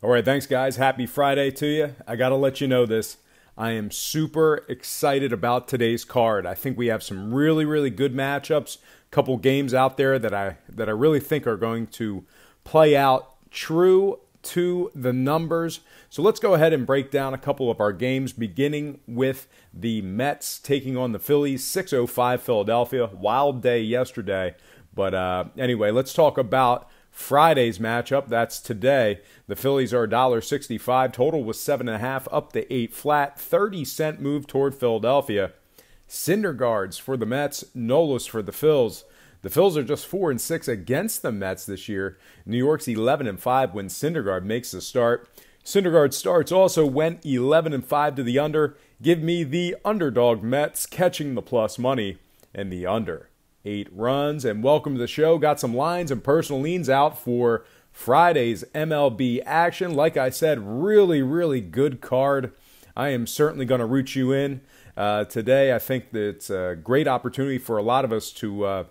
All right, thanks, guys. Happy Friday to you. I got to let you know this. I am super excited about today's card. I think we have some really good matchups. A couple games out there that I really think are going to play out true to the numbers. So let's go ahead and break down a couple of our games, beginning with the Mets taking on the Phillies. 6:05 Philadelphia. Wild day yesterday. But anyway, let's talk about Friday's matchup. That's today. The Phillies are $1.65. Total was 7.5, up to 8 flat. 30-cent move toward Philadelphia. Syndergaards for the Mets. Nolas for the Phils. The Phils are just 4-6 against the Mets this year. New York's 11-5 when Syndergaard makes the start. Syndergaard's starts also went 11-5 to the under. Give me the underdog Mets catching the plus money and the under 8 runs. And welcome to the show. Got some lines and personal leans out for Friday's MLB action. Like I said, really good card. I am certainly going to root you in today. I think that it's a great opportunity for a lot of us to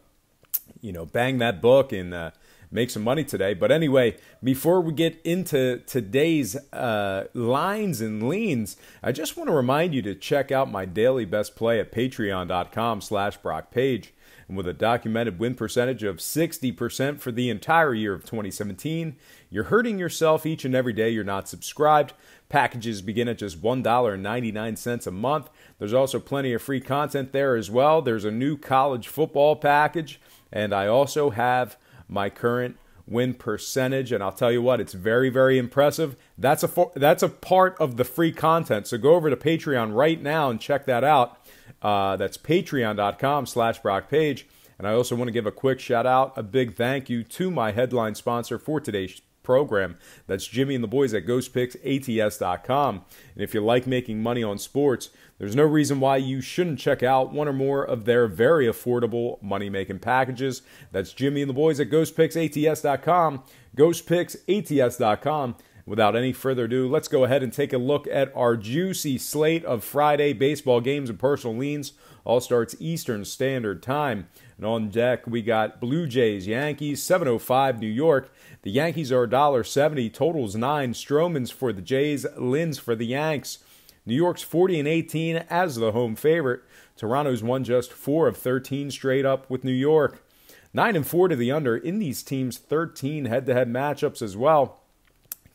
bang that book and make some money today. But anyway, before we get into today's lines and leans, I just want to remind you to check out my daily best play at patreon.com/BrockPage. And with a documented win percentage of 60% for the entire year of 2017, you're hurting yourself each and every day you're not subscribed. Packages begin at just $1.99 a month. There's also plenty of free content there as well. There's a new college football package, and I also have my current win percentage, and I'll tell you what, it's very impressive. That's a part of the free content, so go over to Patreon right now and check that out. That's patreon.com/BrockPage. And I also want to give a quick shout out, a big thank you to my headline sponsor for today's program. That's Jimmy and the boys at GhostPicksATS.com. And if you like making money on sports, there's no reason why you shouldn't check out one or more of their very affordable money-making packages. That's Jimmy and the boys at GhostPicksATS.com. GhostPicksATS.com. Without any further ado, let's go ahead and take a look at our juicy slate of Friday baseball games and personal leans. All starts Eastern Standard Time. And on deck, we got Blue Jays, Yankees, 7:05 New York. The Yankees are $1.70, totals 9. Stroman's for the Jays, Lynn's for the Yanks. New York's 40-18 as the home favorite. Toronto's won just 4 of 13 straight up with New York. 9-4 to the under in these teams' 13 head-to-head matchups as well.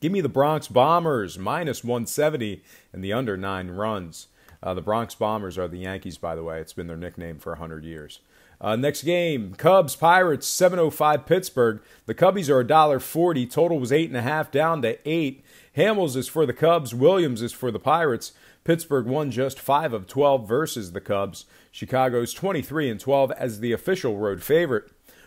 Give me the Bronx Bombers, -170, and the under 9 runs. The Bronx Bombers are the Yankees, by the way. It's been their nickname for 100 years. Next game, Cubs, Pirates, 7:05 Pittsburgh. The Cubbies are $1.40. Total was 8.5, down to 8. Hamels is for the Cubs. Williams is for the Pirates. Pittsburgh won just 5 of 12 versus the Cubs. Chicago's 23-12 as the official road favorite.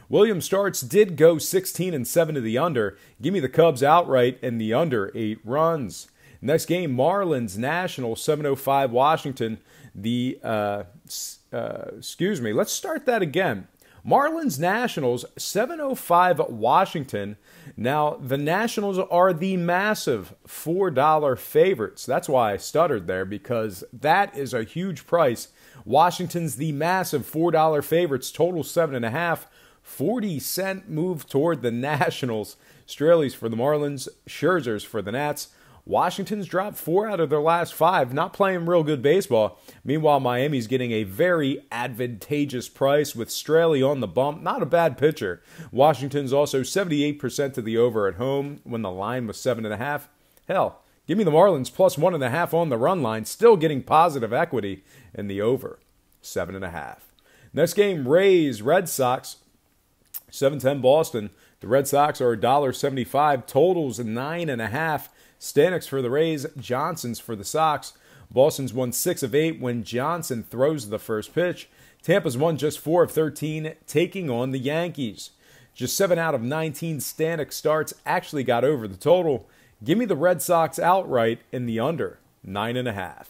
Williams starts did go 16-7 to the under. Give me the Cubs outright and the under 8 runs. Next game, Marlins Nationals, 7:05 Washington. Let's start that again. Marlins Nationals, 7:05 Washington. Now, the Nationals are the massive $4 favorites. That's why I stuttered there, because that is a huge price. Washington's the massive $4 favorites, total 7.5. 40-cent move toward the Nationals. Straley's for the Marlins. Scherzer's for the Nats. Washington's dropped 4 out of their last 5. Not playing real good baseball. Meanwhile, Miami's getting a very advantageous price with Straley on the bump. Not a bad pitcher. Washington's also 78% to the over at home when the line was 7.5. Hell, give me the Marlins plus 1.5 on the run line. Still getting positive equity in the over. 7.5. Next game, Rays, Red Sox. 7:10 Boston. The Red Sox are $1.75. Totals 9.5. Stanek's for the Rays. Johnson's for the Sox. Boston's won 6 of 8 when Johnson throws the first pitch. Tampa's won just 4 of 13, taking on the Yankees. Just 7 out of 19 Stanek starts actually got over the total. Give me the Red Sox outright in the under 9.5.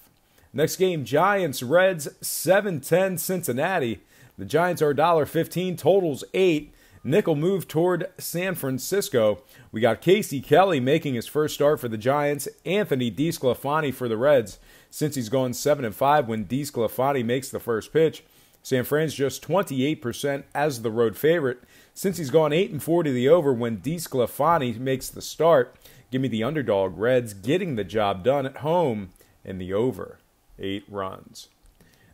Next game, Giants, Reds, 7:10 Cincinnati. The Giants are $1.15. Totals 8. Nickel move toward San Francisco. We got Casey Kelly making his first start for the Giants. Anthony DeSclafani for the Reds. Since he's gone 7-5 when DeSclafani makes the first pitch. San Fran's just 28% as the road favorite. Since he's gone 8-4 to the over when DeSclafani makes the start. Give me the underdog Reds getting the job done at home in the over, 8 runs.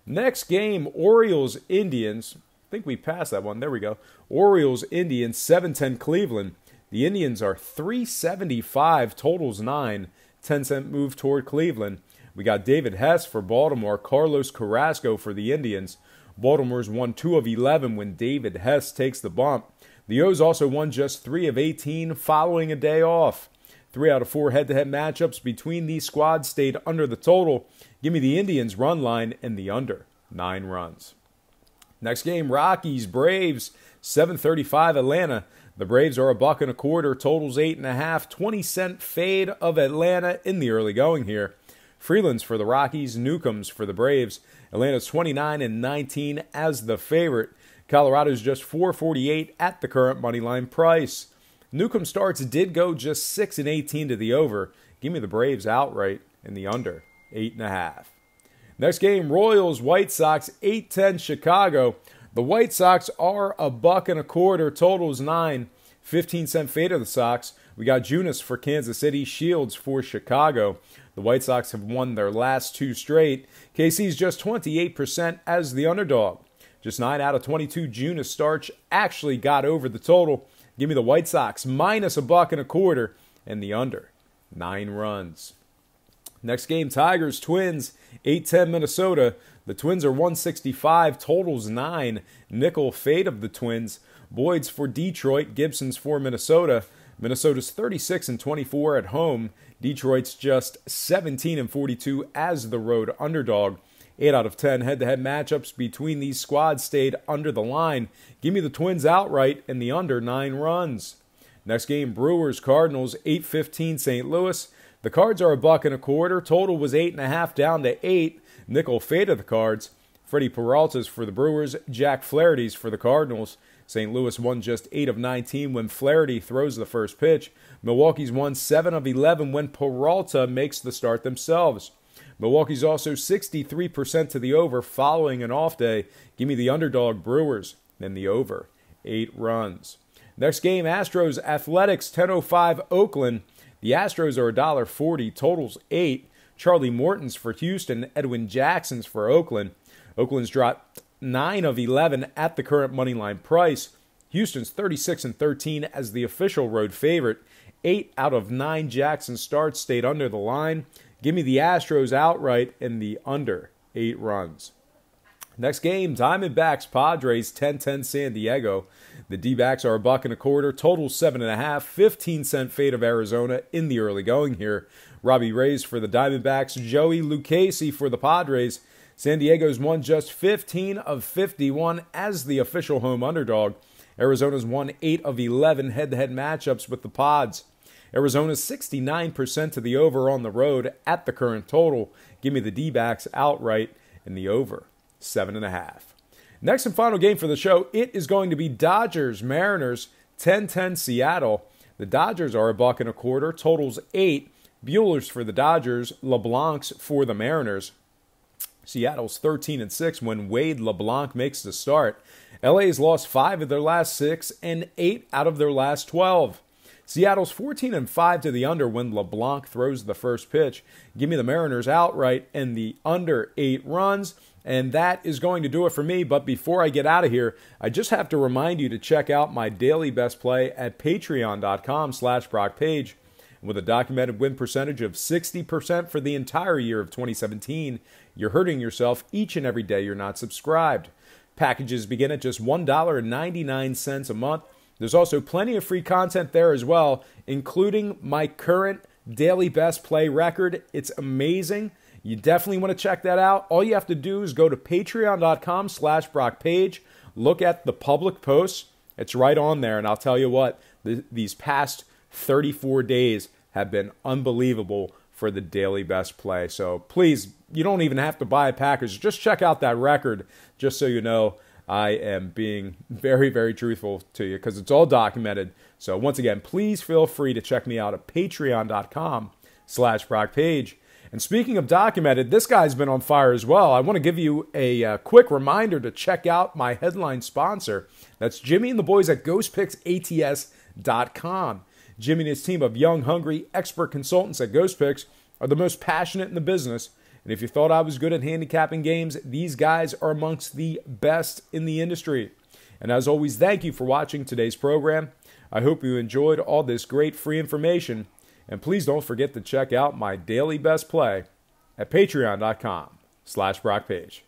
Next game, Orioles-Indians. I think we passed that one. There we go. Orioles-Indians, 7-10 Cleveland. The Indians are 375, totals 9, 10-cent move toward Cleveland. We got David Hess for Baltimore, Carlos Carrasco for the Indians. Baltimore's won 2 of 11 when David Hess takes the bump. The O's also won just 3 of 18 following a day off. 3 out of 4 head-to-head matchups between these squads stayed under the total. Give me the Indians run line and the under, 9 runs. Next game, Rockies-Braves, 7:35 Atlanta. The Braves are $1.25, totals 8.5, 20-cent fade of Atlanta in the early going here. Freeland's for the Rockies, Newcomb's for the Braves. Atlanta's 29-19 as the favorite. Colorado's just 4.48 at the current moneyline price. Newcomb starts did go just 6-18 to the over. Give me the Braves outright in the under, 8.5. Next game, Royals, White Sox, 8-10 Chicago. The White Sox are $1.25, totals 9, 15-cent fade of the Sox. We got Junis for Kansas City, Shields for Chicago. The White Sox have won their last 2 straight. KC's just 28% as the underdog. Just 9 out of 22 Junis starts actually got over the total. Give me the White Sox minus $1.25 and the under, 9 runs. Next game, Tigers, Twins, 8-10 Minnesota. The Twins are 165, totals 9. Nickel fade of the Twins. Boyd's for Detroit, Gibson's for Minnesota. Minnesota's 36-24 at home. Detroit's just 17-42 as the road underdog. 8 out of 10 head-to-head matchups between these squads stayed under the line. Give me the Twins outright and the under, 9 runs. Next game, Brewers, Cardinals, 8-15 St. Louis. The Cards are $1.25. Total was 8.5 down to 8. Nickel fade of the Cards. Freddie Peralta's for the Brewers. Jack Flaherty's for the Cardinals. St. Louis won just 8 of 19 when Flaherty throws the first pitch. Milwaukee's won 7 of 11 when Peralta makes the start themselves. Milwaukee's also 63% to the over following an off day. Give me the underdog Brewers and the over, 8 runs. Next game, Astros Athletics, 10:05 Oakland. The Astros are $1.40, totals 8. Charlie Morton's for Houston, Edwin Jackson's for Oakland. Oakland's dropped 9 of 11 at the current moneyline price. Houston's 36-13 as the official road favorite. 8 out of 9 Jackson starts stayed under the line. Give me the Astros outright and the under, 8 runs. Next game, Diamondbacks, Padres, 10-10 San Diego. The D-backs are $1.25, total 7.5, 15-cent fade of Arizona in the early going here. Robbie Reyes for the Diamondbacks, Joey Lucchesi for the Padres. San Diego's won just 15 of 51 as the official home underdog. Arizona's won 8 of 11 head-to-head matchups with the Pods. Arizona's 69% to the over on the road at the current total. Give me the D-backs outright and the over, 7.5. Next and final game for the show, it is going to be Dodgers, Mariners, 10-10 Seattle. The Dodgers are $1.25, totals 8. Bueller's for the Dodgers, LeBlanc's for the Mariners. Seattle's 13-6 when Wade LeBlanc makes the start. LA's lost 5 of their last 6 and 8 out of their last 12. Seattle's 14-5 to the under when LeBlanc throws the first pitch. Give me the Mariners outright and the under 8 runs. And that is going to do it for me. But before I get out of here, I just have to remind you to check out my daily best play at patreon.com/BrockPage. With a documented win percentage of 60% for the entire year of 2017, you're hurting yourself each and every day you're not subscribed. Packages begin at just $1.99 a month. There's also plenty of free content there as well, including my current daily best play record. It's amazing. You definitely want to check that out. All you have to do is go to patreon.com/BrockPage. Look at the public posts. It's right on there. And I'll tell you what, these past 34 days have been unbelievable for the daily best play. So please, you don't even have to buy a package. Just check out that record just so you know I am being very, very truthful to you because it's all documented. So once again, please feel free to check me out at patreon.com/BrockPage. And speaking of documented, this guy's been on fire as well. I want to give you a quick reminder to check out my headline sponsor. That's Jimmy and the boys at GhostPicksATS.com. Jimmy and his team of young, hungry, expert consultants at Ghost Picks are the most passionate in the business. And if you thought I was good at handicapping games, these guys are amongst the best in the industry. And as always, thank you for watching today's program. I hope you enjoyed all this great free information. And please don't forget to check out my daily best play at patreon.com/BrockPage.